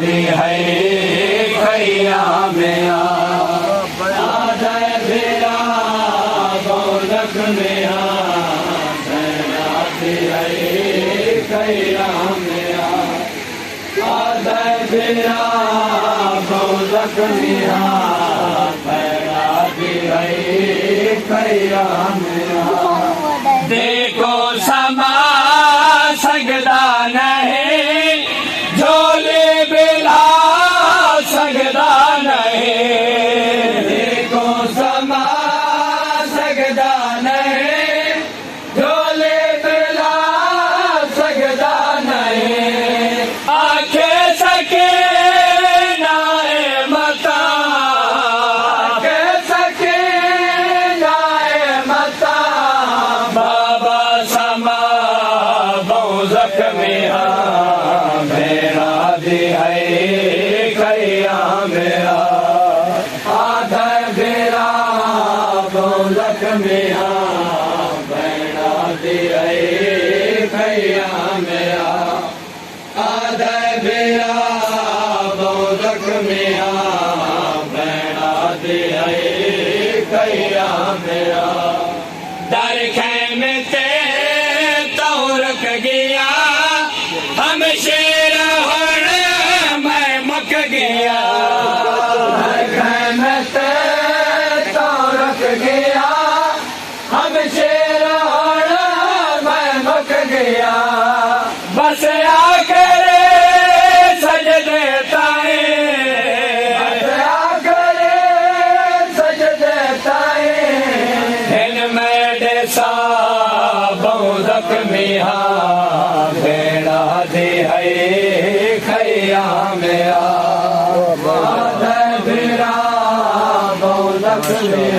दी है खैया में आधा बेरा बौलक में दी है खैया में आधा बेरा बौलक में दी है खैया में देखो समा सगदा नहीं झोले बिला सगदा नहीं देखो समा सगदा नहीं झोले बिला सगदा नहीं आखे सके नाए मता आखे सके नाए मता बाबा समा बौलक में भेड़ा दी है खैया में आधा भेड़ा बौलक में भेड़ा दी है खैया में आधा भेड़ा बौलक में भेड़ा दी है खैया में दर खैमे ते तौरक गया हम शेर हर मैं मक गया खैमे ते तौरक गया हम शेर हर मैं मक गया बस आकर सजदे ताए बस आकर सजदे ताए इन मेरे सा बौलक में भेड़ा दे है खैया में आधा भेड़ा बौलक में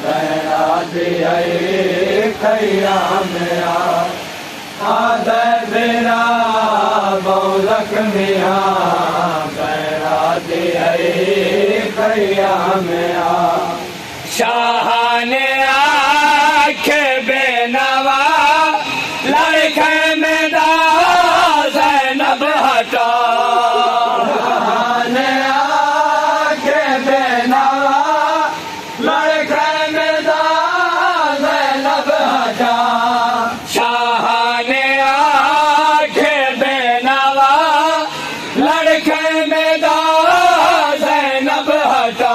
भेड़ा दे है खैया में आधा भेड़ा बौलक में भेड़ा दे है खैया में शाह ने आँख बेनवा लड़के में ज़ैनब हटा ने आँख बेनवा लड़के में ज़ैनब हटा शाह ने आँख बेनवा लड़के में ज़ैनब हटा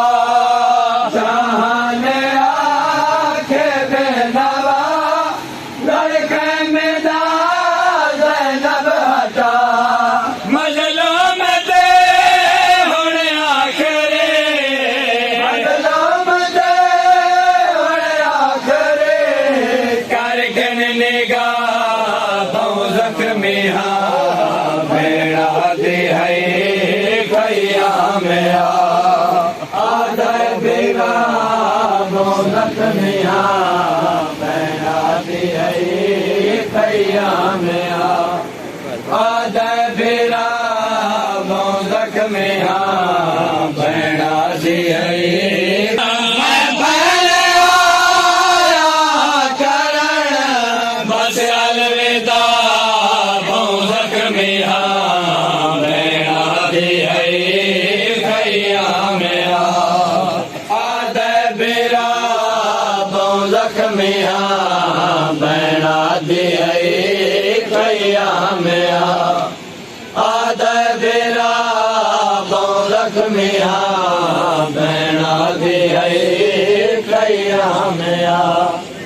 बौलक में भेड़ा दे है खैया में आधा भेड़ा बौलक में भेड़ा दे है खैया में आधा भेड़ा बौलक में भेड़ा दे है बौलक में भेड़ा दे है खैया में आधा भेड़ा बौलक में भेड़ा दे है खैया में